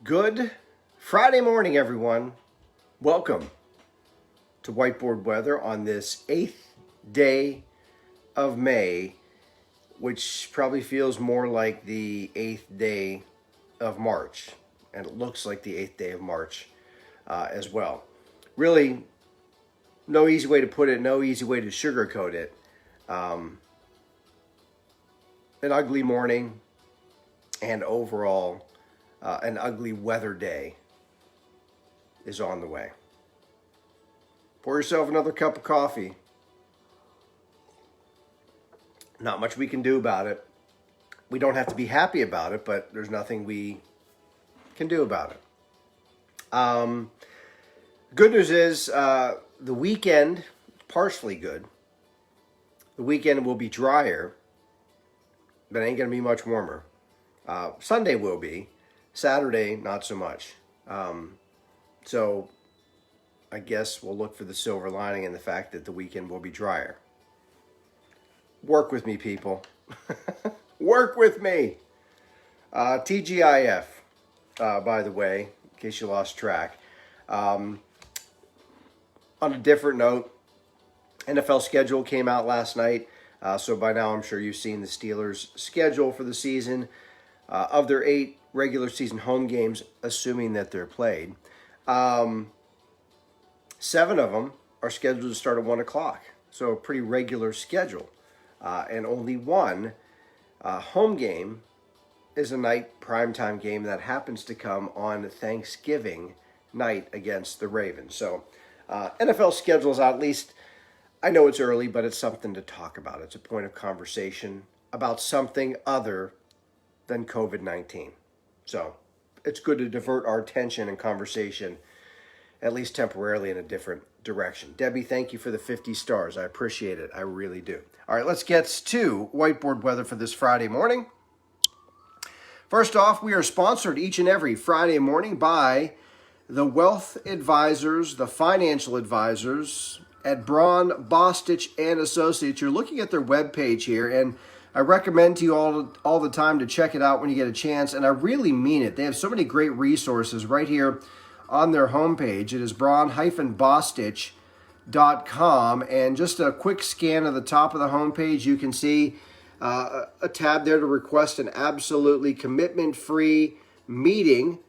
Good Friday morning, everyone. Welcome to Whiteboard Weather on this 8th day of May, which probably feels more like the 8th day of March. And it looks like the 8th day of March as well. Really, no easy way to put it, no easy way to sugarcoat it. An ugly morning and overall an ugly weather day is on the way. Pour yourself another cup of coffee. Not much we can do about it. We don't have to be happy about it, but there's nothing we can do about it. Good news is the weekend, partially good. The weekend will be drier, but it ain't going to be much warmer. Sunday will be. Saturday, not so much. So I guess we'll look for the silver lining in the fact that the weekend will be drier. Work with me, people. Work with me. TGIF, by the way, in case you lost track. On a different note, NFL schedule came out last night. So by now I'm sure you've seen the Steelers' schedule for the season. Of their 8 regular season home games, assuming that they're played, 7 of them are scheduled to start at 1 o'clock. So a pretty regular schedule. And only one home game is a night primetime game that happens to come on Thanksgiving night against the Ravens. So NFL schedule is out. At least I know it's early, but it's something to talk about. It's a point of conversation about something other than COVID-19. So it's good to divert our attention and conversation, at least temporarily, in a different direction. Debbie, thank you for the 50 stars. I appreciate it. I really do. All right, let's get to whiteboard weather for this Friday morning. First off, we are sponsored each and every Friday morning by the wealth advisors, the financial advisors at Braun, Bostitch, and Associates. You're looking at their webpage here, and I recommend to you all the time to check it out when you get a chance, and I really mean it. They have so many great resources right here on their homepage. It is braun-bostitch.com, and just a quick scan of the top of the homepage, you can see a tab there to request an absolutely commitment-free meeting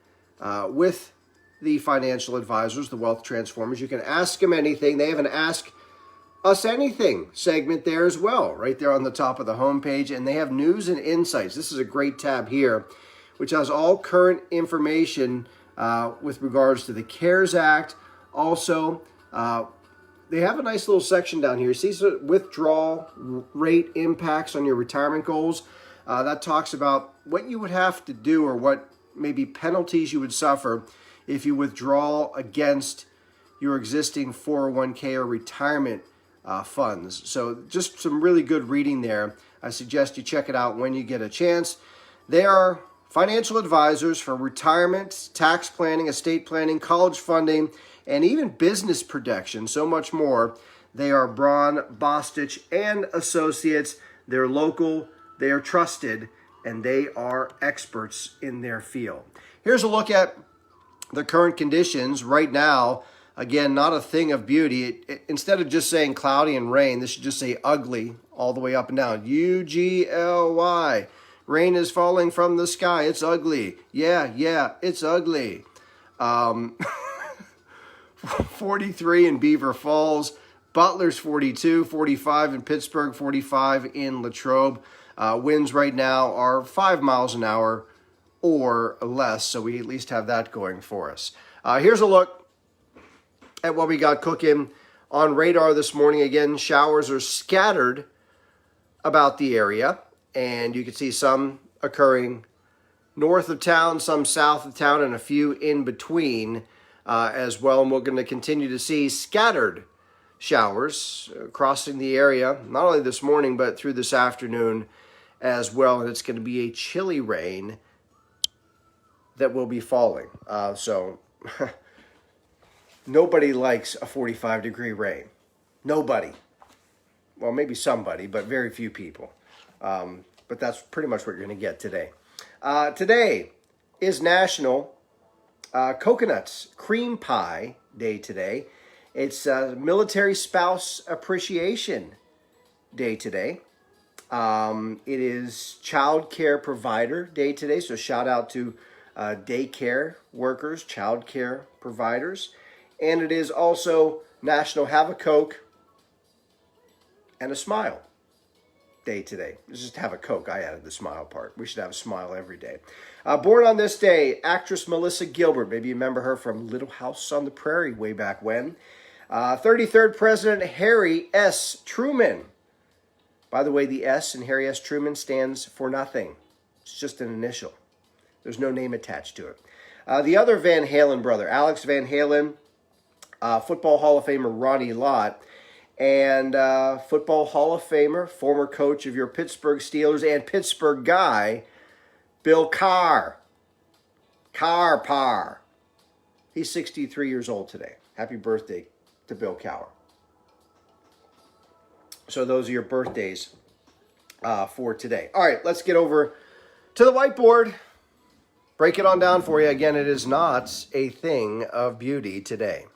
with the financial advisors, the wealth transformers. You can ask them anything. They have an Ask Us Anything segment there as well, right there on the top of the homepage. And they have news and insights. This is a great tab here, which has all current information with regards to the CARES Act. Also, they have a nice little section down here. You see withdrawal rate impacts on your retirement goals. That talks about what you would have to do or what maybe penalties you would suffer if you withdraw against your existing 401k or retirement funds. So just some really good reading there. I suggest you check it out when you get a chance. They are financial advisors for retirement, tax planning, estate planning, college funding, and even business protection, so much more. They are Braun, Bostitch, and Associates. They're local, they are trusted, and they are experts in their field. Here's a look at the current conditions right now. Again, not a thing of beauty. Instead of just saying cloudy and rain, this should just say ugly all the way up and down. UGLY. Rain is falling from the sky. It's ugly. Yeah, it's ugly. 43 in Beaver Falls. Butler's 42, 45 in Pittsburgh, 45 in Latrobe. Winds right now are 5 miles an hour or less, so we at least have that going for us. Here's a look at what we got cooking on radar this morning. Again, showers are scattered about the area, and you can see some occurring north of town, some south of town, and a few in between as well. And we're going to continue to see scattered showers crossing the area, not only this morning, but through this afternoon as well. And it's going to be a chilly rain that will be falling. So nobody likes a 45-degree rain. Nobody. Well, maybe somebody, but very few people. But that's pretty much what you're going to get today. Today is National Coconuts Cream Pie Day today. It's Military Spouse Appreciation Day today. It is Child Care Provider Day today, so shout out to daycare workers, child care providers. And it is also National Have a Coke and a Smile Day today. Just have a Coke. I added the smile part. We should have a smile every day. Born on this day, actress Melissa Gilbert. Maybe you remember her from Little House on the Prairie way back when. 33rd President Harry S. Truman. By the way, the S in Harry S. Truman stands for nothing. It's just an initial. There's no name attached to it. The other Van Halen brother, Alex Van Halen, Football Hall of Famer Ronnie Lott, and Football Hall of Famer, former coach of your Pittsburgh Steelers and Pittsburgh guy, Bill Carr. Carr. He's 63 years old today. Happy birthday to Bill Carr. So those are your birthdays for today. All right, let's get over to the whiteboard. Break it on down for you. Again, it is not a thing of beauty today.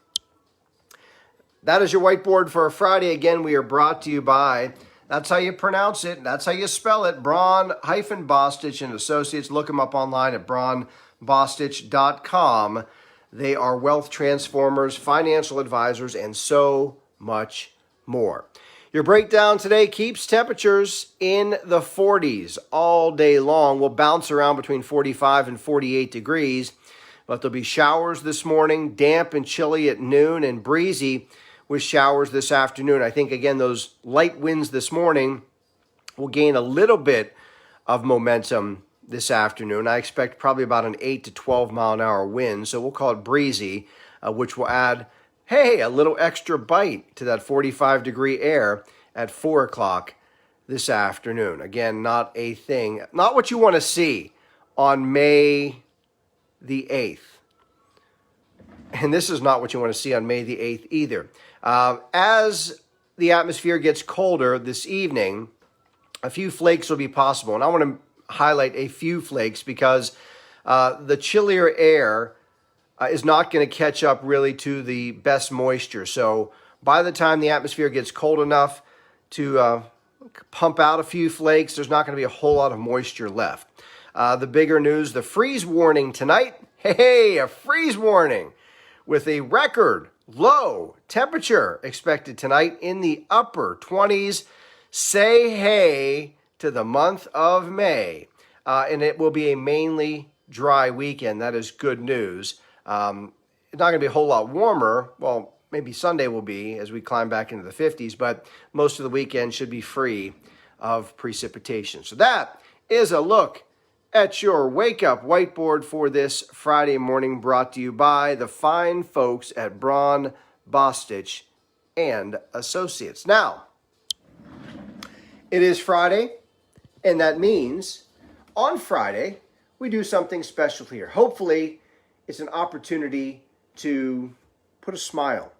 That is your whiteboard for Friday. Again, we are brought to you by, that's how you pronounce it, that's how you spell it, Braun-Bostich and Associates. Look them up online at braunbostich.com. They are wealth transformers, financial advisors, and so much more. Your breakdown today keeps temperatures in the 40s all day long. We'll bounce around between 45 and 48 degrees, but there'll be showers this morning, damp and chilly at noon, and breezy with showers this afternoon. I think, again, those light winds this morning will gain a little bit of momentum this afternoon. I expect probably about an 8 to 12 mile an hour wind, so we'll call it breezy, which will add a little extra bite to that 45-degree air at 4 o'clock this afternoon. Again, not a thing, not what you want to see on May the 8th. And this is not what you want to see on May the 8th either. As the atmosphere gets colder this evening, a few flakes will be possible. And I want to highlight a few flakes because the chillier air is not going to catch up really to the best moisture. So by the time the atmosphere gets cold enough to pump out a few flakes, there's not going to be a whole lot of moisture left. The bigger news, the freeze warning tonight. A freeze warning with a record low temperature expected tonight in the upper 20s. Say hey to the month of May. And it will be a mainly dry weekend. That is good news. It's not going to be a whole lot warmer. Well, maybe Sunday will be as we climb back into the 50s, but most of the weekend should be free of precipitation. So that is a look at your Wake Up whiteboard for this Friday morning, brought to you by the fine folks at Braun-Bostich and Associates. Now, it is Friday, and that means on Friday we do something special here. Hopefully, it's an opportunity to put a smile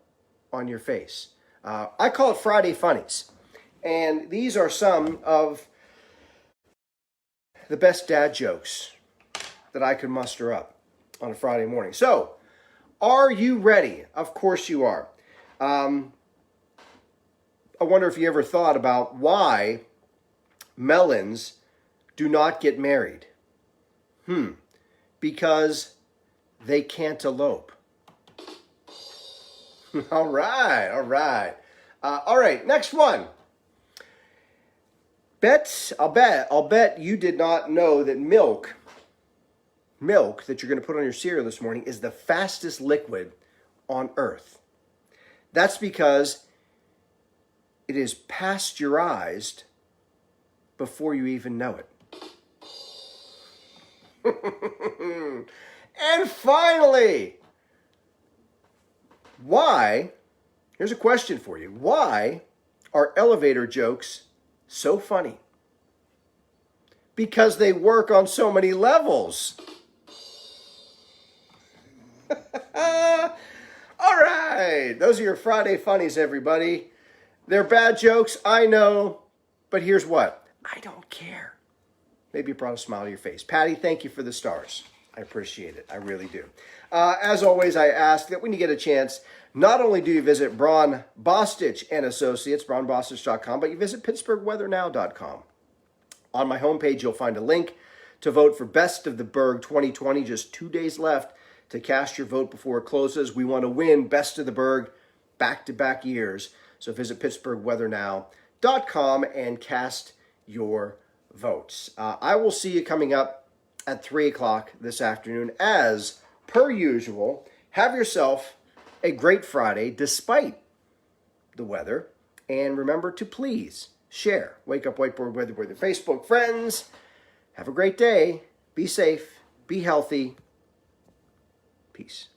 on your face. I call it Friday Funnies. And these are some of the best dad jokes that I could muster up on a Friday morning. So, are you ready? Of course you are. I wonder if you ever thought about why melons do not get married. Because they can't elope. All right. All right, next one. I'll bet you did not know that milk that you're going to put on your cereal this morning is the fastest liquid on earth. That's because it is pasteurized before you even know it. And finally, here's a question for you. Why are elevator jokes so funny? Because they work on so many levels. All right, those are your Friday Funnies, everybody. They're bad jokes, I know, but here's what. I don't care. Maybe it brought a smile to your face. Patty, thank you for the stars. I appreciate it. I really do. As always, I ask that when you get a chance, not only do you visit Braun Bostich and Associates, braunbostich.com, but you visit pittsburghweathernow.com. On my homepage, you'll find a link to vote for Best of the Berg 2020. Just 2 days left to cast your vote before it closes. We want to win Best of the Berg back-to-back years. So visit pittsburghweathernow.com and cast your votes. I will see you coming up at 3 o'clock this afternoon. As per usual, have yourself a great Friday despite the weather. And remember to please share Wake Up Whiteboard Weather with your Facebook friends. Have a great day. Be safe. Be healthy. Peace.